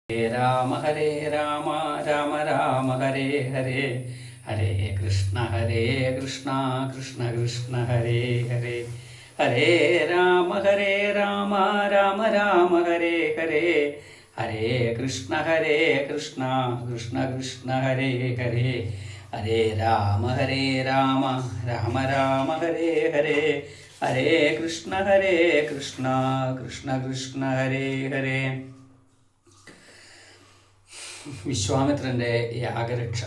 രാമ ഹരേ രാമ രാമ രാമ ഹരേ ഹരേ ഹരേ കൃഷ്ണ കൃഷ്ണ കൃഷ്ണ ഹരേ ഹരേ ഹരേ രാമ രാമ രാമ ഹരേ ഹരേ ഹരേ കൃഷ്ണ കൃഷ്ണ കൃഷ്ണ ഹരേ ഹരേ ഹരേ രാമ രാമ രാമ ഹരേ ഹരേ ഹരേ കൃഷ്ണ കൃഷ്ണ കൃഷ്ണ ഹരേ ഹരേ. വിശ്വാമിത്രൻ്റെ യാഗരക്ഷ.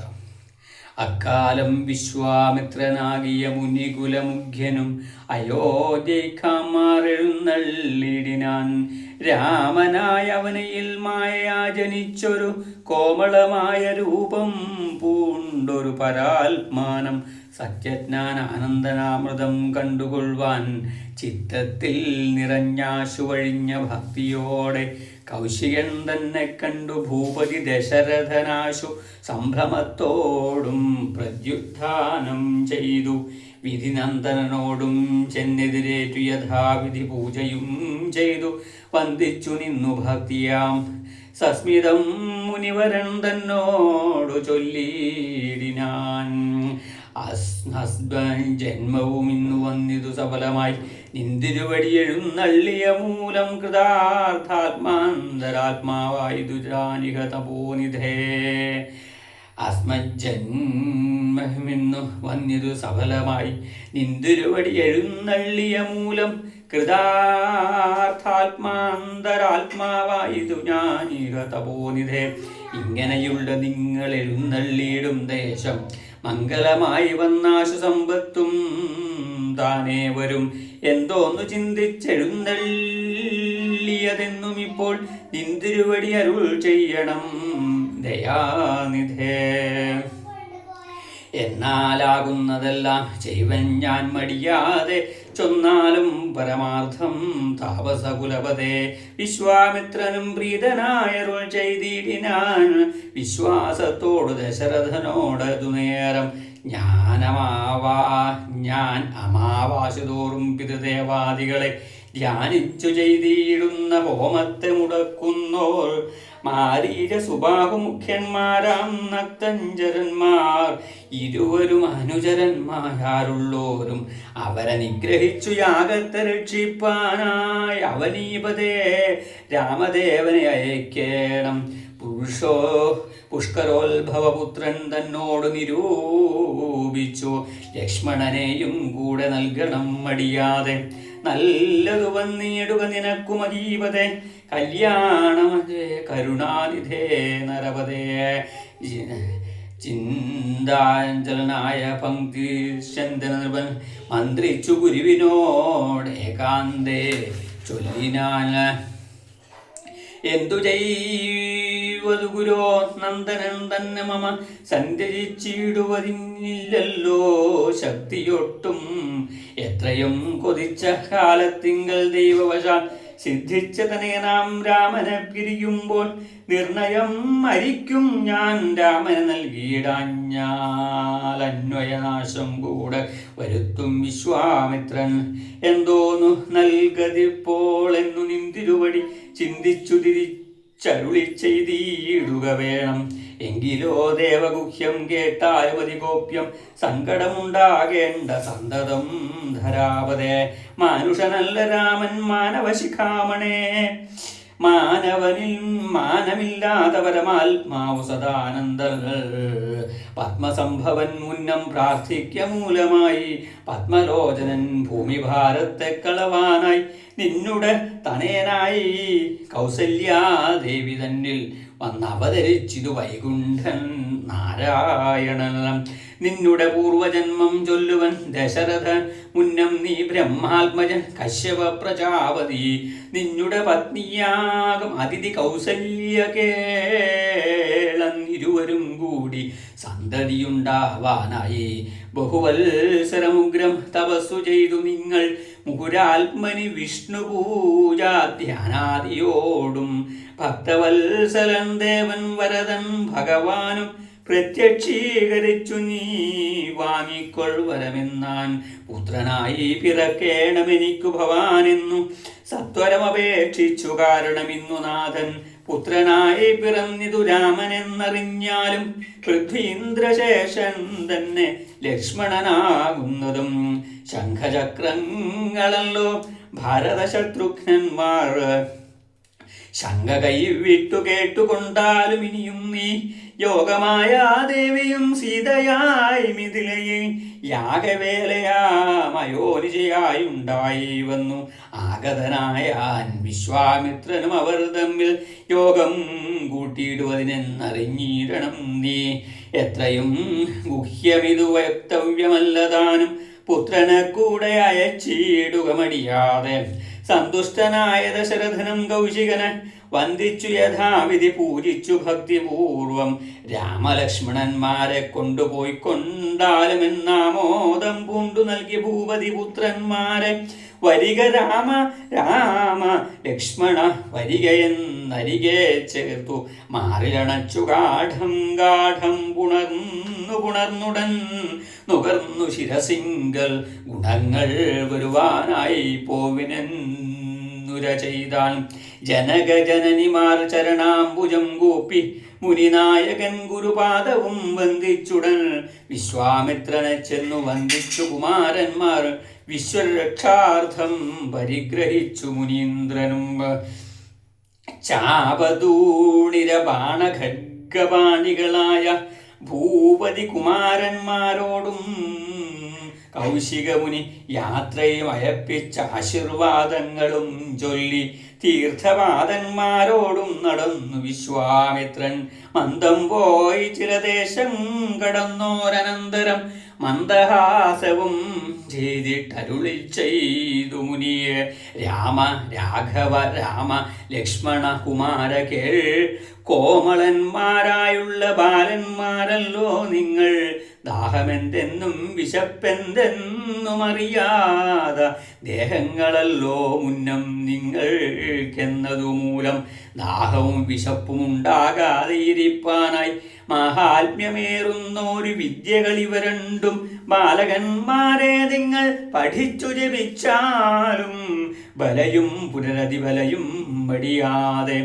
അക്കാലം വിശ്വാമിത്രനാകിയ മുനികുലമുഖ്യനും അയോധ്യക്കാമാരെഴുന്നള്ളിടിനാൻ. രാമനായ അവനയിൽ മായയാ ജനിച്ചൊരു കോമളമായ രൂപം പൂണ്ടൊരു പരാത്മാനം സത്യജ്ഞാനാനന്ദനാമൃതം കണ്ടുകൊള്ളുവാൻ ചിത്തത്തിൽ നിറഞ്ഞാശു വഴിഞ്ഞ ഭക്തിയോടെ കൗശികൻ തന്നെ കണ്ടു ഭൂപതി ദശരഥനാശു സംഭ്രമത്തോടും പ്രത്യുത്ഥാനം ചെയ്തു. വിധിനന്ദനോടും ചെന്നെതിരേറ്റു യഥാവിധി പൂജയും ചെയ്തു വന്ദിച്ചു നിന്നു ഭക്തിയാം സസ്മിതം മുനിവരൻ തന്നോടു ചൊല്ലിയിടിനാൻ. ജന്മവും ഇന്നു വന്നിതു സഫലമായി നിന്തിരുവടി എഴുന്നള്ളിയ മൂലം കൃതാർത്ഥാത്മാന്തരാത്മാവായിതു ജാനിക തപോനിധേ. അസ്മജ്ജന്മമിന്നു വന്നിതു സഫലമായി നിന്തിരുവടി എഴുന്നള്ളിയ മൂലം കൃതാർത്ഥാത്മാന്തരാത്മാവായിതു ജാനിക തപോനിധേ. ഇങ്ങനെയുള്ള നിങ്ങൾ എഴുന്നള്ളിയിടും ദേശം മംഗളമായി വന്നാശു സമ്പത്തും താനേ വരും. എന്തോന്നു ചിന്തിച്ചെഴുന്നള്ളിയതെന്നും ഇപ്പോൾ നിന്തിരുവടി അരുൾ ചെയ്യണം ദയാനിധേ. എന്നാലാകുന്നതെല്ലാം ചെയ്വൻ ഞാൻ മടിയാതെ ചൊന്നാലും പരമാർത്ഥം താപസകുലപതേ. വിശ്വാമിത്രനും പ്രീതനായരുൾ ചെയ്തിടിനാൻ വിശ്വാസത്തോട് ദശരഥനോടതു നേരം. ഞാൻ അമാവാശുതോറും പിതൃദേവാദികളെ ധ്യാനിച്ചു ചെയ്തിടുന്ന ഹോമത്തെ മുടക്കുന്നോർ മാരീര സുബാഹുമുഖ്യന്മാരാം നക്തഞ്ചരന്മാർ ഇരുവരും അനുചരന്മാരുള്ളോരും അവരെ നിഗ്രഹിച്ചു യാഗത്തെ രക്ഷിപ്പാനായി അവനീപതേ രാമദേവനെ അയക്കേണം. പുഷ്കരോത്ഭവപുത്രൻ തന്നോട് നിരൂപിച്ചു ലക്ഷ്മണനെയും കൂടെ നൽകണം മടിയാതെ. നല്ലതു വന്നിടുക നിനക്കു മഹീപതേ കല്യാണമതേ കരുണാനിധേ നരപതേ. ചിന്താഞ്ചലനായ പങ്ക്തി ചന്ദനൃപൻ മന്ത്രിച്ചു ഗുരുവിനോടേകാന്തേ ചൊല്ലിനാൻ. എന്തു ചെയ്വതു ഗുരോ നന്ദനൻ തന്നെ മമ സഞ്ചരിച്ചിടുവതില്ലല്ലോ ശക്തിയൊട്ടും. എത്രയും കൊതിച്ച കാലത്തിങ്കൽ ദൈവവശാൽ സിദ്ധിച്ച തനയനാം രാമനെ പിരിയുമ്പോൾ നിർണയം മരിക്കും ഞാൻ രാമനെ നൽകിയിടാഞ്ഞാൽ അന്വയനാശം കൂടെ വരുത്തും വിശ്വാമിത്രൻ. എന്തോന്നു നൽകതിപ്പോൾ എന്നു നിന്തിരുവടി ചിന്തിച്ചു തിരിച്ചരുളി ചെയ്തിടുക വേണം. എങ്കിലോ ദേവഗുഹ്യം കേട്ടാലും അതിഗോപ്യം സങ്കടമുണ്ടാകേണ്ട സന്തതം ധരാപതേ. മാനുഷനല്ല രാമൻ മാനവശിഖാമണേ. മാനവനിൽ മാനമില്ലാത്ത പരമാത്മാവു സദാനന്ദ പത്മസംഭവൻ മുന്നം പ്രാർത്ഥിക്ക മൂലമായി പത്മലോചനൻ ഭൂമിഭാരത്തെ കളവാനായി നിന്നുടെ തനയനായി കൗസല്യാദേവി തന്നിൽ വന്നവതരിച്ചിതു വൈകുണ്ഠൻ നാരായണനം. നിന്നുടെ പൂർവജന്മം ചൊല്ലുവൻ ദശരഥൻ മുന്നം നീ ബ്രഹ്മാത്മജൻ കശ്യപ പ്രജാപതി. നിന്നുടെ പത്നിയാകും അതിഥി കൗസല്യ കേളൻ ഇരുവരും കൂടി സന്തതിയുണ്ടാവാനായി ബഹുവത്സരമുഗ്രം തപസ്സു ചെയ്തു നിങ്ങൾ മുകുരാത്മനി വിഷ്ണു പൂജാ ധ്യാനാദിയോടും. ഭക്തവത്സലൻ ദേവൻ വരദൻ ഭഗവാനും പ്രത്യക്ഷീകരിച്ചു നീ വാങ്ങിക്കൊൾവരമെന്നാൻ. പുത്രനായി പിറക്കേണമെനിക്കു ഭവാനെന്നു സത്വരമപേക്ഷിച്ചു. കാരണമിന്നു നാഥൻ പുത്രനായി പിറന്നിതു രാമനെന്നറിഞ്ഞാലും പൃഥ്വീന്ദ്രശേഷൻ തന്നെ ലക്ഷ്മണനാകുന്നതും ശംഖചക്രങ്ങളല്ലോ ഭാരതശത്രുഘ്നന്മാർ ശങ്ക കൈവിട്ടു കേട്ടുകൊണ്ടാലും ഇനിയും നീ യോഗമായ ദേവിയും സീതയായി മിഥിലയെ യാഗവേലയാമയോനിജയായി ഉണ്ടായി വന്നു ആഗതനായാൻ വിശ്വാമിത്രനും അവർ തമ്മിൽ യോഗം കൂട്ടിയിടുവതിനെന്നറിഞ്ഞിടണം നീ എത്രയും ഗുഹ്യമിതു വക്തവ്യമല്ലതാനും പുത്രനെ കൂടെ അയച്ചിടുക മടിയാതെ സന്തുഷ്ടനായ ദശരഥനും കൗശികനെ വന്ദിച്ചു യഥാവിധി പൂജിച്ചു ഭക്തിപൂർവം രാമലക്ഷ്മണന്മാരെ കൊണ്ടുപോയി കൊണ്ടാലുമെന്നാമോദം പൂണ്ടു നൽകി ഭൂപതി പുത്രന്മാരെ വരിക രാമ രാമ ലക്ഷ്മണ വരികയെന്നരികെ ചേർത്തു മാറിലണച്ചു ഗാഠം ഗാഠം പുണർന്നുടൻ നുകർന്നു ശിരസിങ്കൽ ഗുണങ്ങൾ വരുവാനായി പോവിനെന്നുര ചെയ്താൽ ജനകജനനിമാർ ചരണാംബുജം കൂപ്പി മുനിനായകൻ ഗുരുപാദവും വന്ദിച്ചുടൻ വിശ്വാമിത്രനെ ചെന്നു വന്ദിച്ചു കുമാരന്മാർ വിശ്വരക്ഷാർത്ഥം പരിഗ്രഹിച്ചു മുനീന്ദ്രനും ചാപദൂണിര ബാണഖഡ്ഗപാണികളായ ഭൂപതി കുമാരന്മാരോടും കൗശികമുനി യാത്രയും അയപ്പിച്ച ആശീർവാദങ്ങളും ചൊല്ലി തീർത്ഥപാദന്മാരോടും നടന്നു വിശ്വാമിത്രൻ മന്ദം പോയി ചിരദേശം കടന്നോരനന്തരം മന്ദഹാസവും ചെയ്തിട്ടരുളി ചെയ്തു മുനിയെ രാമ രാഘവ രാമ ലക്ഷ്മണ കുമാര കേൾ കോമളന്മാരായുള്ള ബാലന്മാരല്ലോ നിങ്ങൾ ദാഹമെന്തെന്നും വിശപ്പെന്തെന്നും അറിയാത ദേഹങ്ങളല്ലോ മുന്നം നിങ്ങൾക്കെന്നതു മൂലം ദാഹവും വിശപ്പും ഉണ്ടാകാതെ ഇരിപ്പാനായി മഹാത്മ്യമേറുന്നൊരു വിദ്യകൾ ഇവ രണ്ടും ബാലകന്മാരെ നിങ്ങൾ പഠിച്ചു ജപിച്ചാലും ബലയും പുനരതിബലയും മടിയാതെ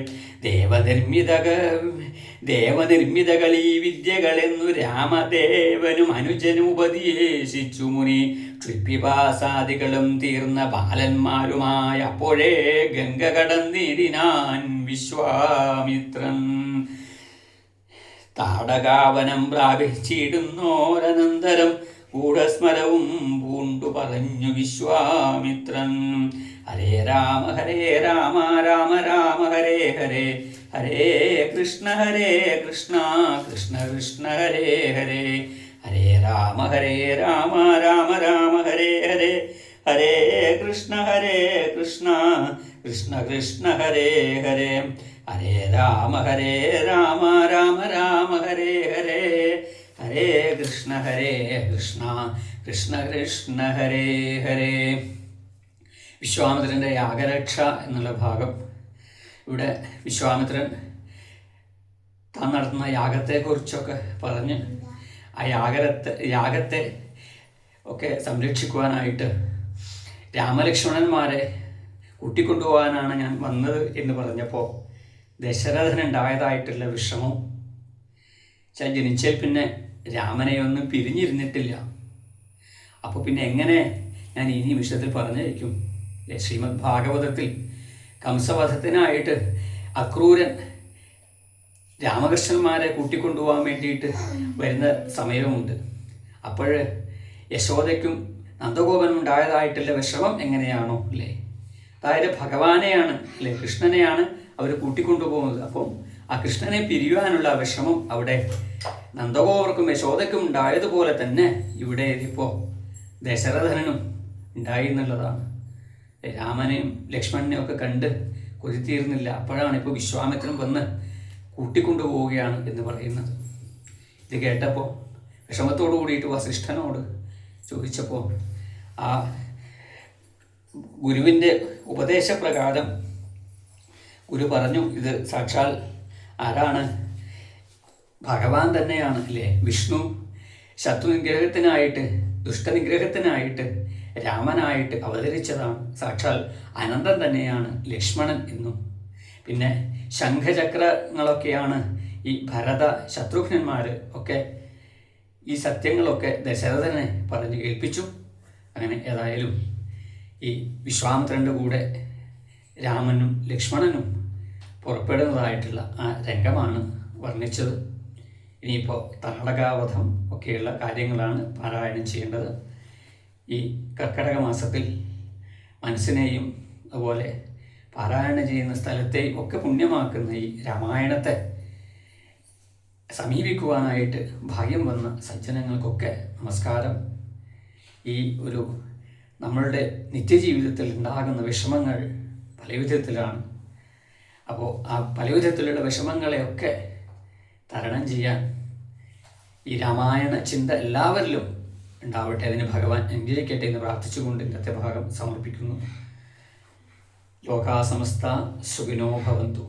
ദേവനിർമ്മിതകൾ ഈ വിദ്യകളെന്നു രാമദേവനും അനുജനും ഉപദേശിച്ചു മുനി ക്ഷിപിപാസാദികളും തീർന്ന ബാലന്മാരുമായ അപ്പോഴേ ഗംഗ കടന്നിടിനാൻ വിശ്വാമിത്രൻ താടകാവനം പ്രാപിച്ചിടുന്നോരനന്തരം ഗൂഢസ്മരവും പൂണ്ടു പറഞ്ഞു വിശ്വാമിത്രൻ ഹരേ രാമ രാമ രാമ ഹരേ ഹരേ ഹരേ കൃഷ്ണ കൃഷ്ണ കൃഷ്ണ ഹരേ ഹരേ ഹരേ രാമ രാമ ഹരേ ഹരേ ഹരേ കൃഷ്ണ കൃഷ്ണ കൃഷ്ണ ഹരേ ഹരേ ഹരേ രാമ രാമ ഹരേ ഹരേ ഹരേ കൃഷ്ണ കൃഷ്ണ കൃഷ്ണ ഹരേ ഹരേ. വിശ്വാമിത്രൻ്റെ യാഗരക്ഷ എന്നുള്ള ഭാഗം ഇവിടെ വിശ്വാമിത്രൻ താൻ നടത്തുന്ന യാഗത്തെക്കുറിച്ചൊക്കെ പറഞ്ഞ് ആ യാഗത്തെ ഒക്കെ സംരക്ഷിക്കുവാനായിട്ട് രാമലക്ഷ്മണന്മാരെ കൂട്ടിക്കൊണ്ടുപോകാനാണ് ഞാൻ വന്നത് എന്ന് പറഞ്ഞപ്പോൾ ദശരഥനുണ്ടായതായിട്ടുള്ള വിഷമം ജനിച്ചാൽ പിന്നെ രാമനെയൊന്നും പിരിഞ്ഞിരുന്നിട്ടില്ല. അപ്പോൾ പിന്നെ എങ്ങനെ ഞാൻ ഇനി വിഷയത്തിൽ പറഞ്ഞിരിക്കും? ശ്രീമദ് ഭാഗവതത്തിൽ കംസവധത്തിനായിട്ട് അക്രൂരൻ രാമകൃഷ്ണന്മാരെ കൂട്ടിക്കൊണ്ടുപോകാൻ വേണ്ടിയിട്ട് വരുന്ന സമയമുണ്ട്. അപ്പോൾ യശോദയ്ക്കും നന്ദഗോപനും ഉണ്ടായതായിട്ടുള്ള വിഷമം എങ്ങനെയാണോ അല്ലേ, അതായത് ഭഗവാനെയാണ് അല്ലേ, കൃഷ്ണനെയാണ് അവർ കൂട്ടിക്കൊണ്ടുപോകുന്നത്. അപ്പം ആ കൃഷ്ണനെ പിരിയുവാനുള്ള വിഷമം അവിടെ നന്ദഗോപർക്കും യശോദയ്ക്കും ഉണ്ടായതുപോലെ തന്നെ ഇവിടെ ഇപ്പോൾ ദശരഥനും ഉണ്ടായി എന്നുള്ളതാണ്. രാമനെയും ലക്ഷ്മണനെയും ഒക്കെ കണ്ട് കൊതിത്തീർന്നില്ല. അപ്പോഴാണ് ഇപ്പോൾ വിശ്വാമിത്രൻ വന്ന് കൂട്ടിക്കൊണ്ടുപോവുകയാണ് എന്ന് പറയുന്നത്. ഇത് കേട്ടപ്പോൾ വിഷമത്തോടു കൂടിയിട്ട് വസിഷ്ഠനോട് ചോദിച്ചപ്പോൾ ആ ഗുരുവിൻ്റെ ഉപദേശപ്രകാരം ഗുരു പറഞ്ഞു, ഇത് സാക്ഷാൽ ആരാണ്? ഭഗവാൻ തന്നെയാണ് അല്ലേ. വിഷ്ണു ശത്രുനിഗ്രഹത്തിനായിട്ട് ദുഷ്ടനിഗ്രഹത്തിനായിട്ട് രാമനായിട്ട് അവതരിച്ചതാണ്. സാക്ഷാൽ അനന്തൻ തന്നെയാണ് ലക്ഷ്മണൻ എന്നും. പിന്നെ ശംഖചക്രങ്ങളൊക്കെയാണ് ഈ ഭരത ശത്രുഘ്നന്മാർ ഒക്കെ ഈ സത്യങ്ങളൊക്കെ ദശരഥനെ പറഞ്ഞു കേൾപ്പിച്ചു. അങ്ങനെ ഏതായാലും ഈ വിശ്വാമിത്രൻ്റെ കൂടെ രാമനും ലക്ഷ്മണനും പുറപ്പെടുന്നതായിട്ടുള്ള ആ രംഗമാണ് വർണ്ണിച്ചത്. ഇനിയിപ്പോൾ താടകാവധം ഒക്കെയുള്ള കാര്യങ്ങളാണ് പാരായണം ചെയ്യേണ്ടത്. ഈ കർക്കടക മാസത്തിൽ മനസ്സിനെയും അതുപോലെ പാരായണം ചെയ്യുന്ന സ്ഥലത്തെയും ഒക്കെ പുണ്യമാക്കുന്ന ഈ രാമായണത്തെ സമീപിക്കുവാനായിട്ട് ഭാഗ്യം വന്ന സജ്ജനങ്ങൾക്കൊക്കെ നമസ്കാരം. ഈ ഒരു നമ്മളുടെ നിത്യജീവിതത്തിൽ ഉണ്ടാകുന്ന വിഷമങ്ങൾ പല വിധത്തിലാണ്. അപ്പോൾ ആ പല വിധത്തിലുള്ള വിഷമങ്ങളെയൊക്കെ തരണം ചെയ്യാൻ ഈ രാമായണ ചിന്ത എല്ലാവരിലും ഉണ്ടാവട്ടെ, അതിന് ഭഗവാൻ അനുഗ്രഹിക്കട്ടെ എന്ന് പ്രാർത്ഥിച്ചുകൊണ്ട് ഇന്നത്തെ ഭാഗം സമർപ്പിക്കുന്നു. ലോകാ സമസ്ത സുഖിനോ ഭവന്തു.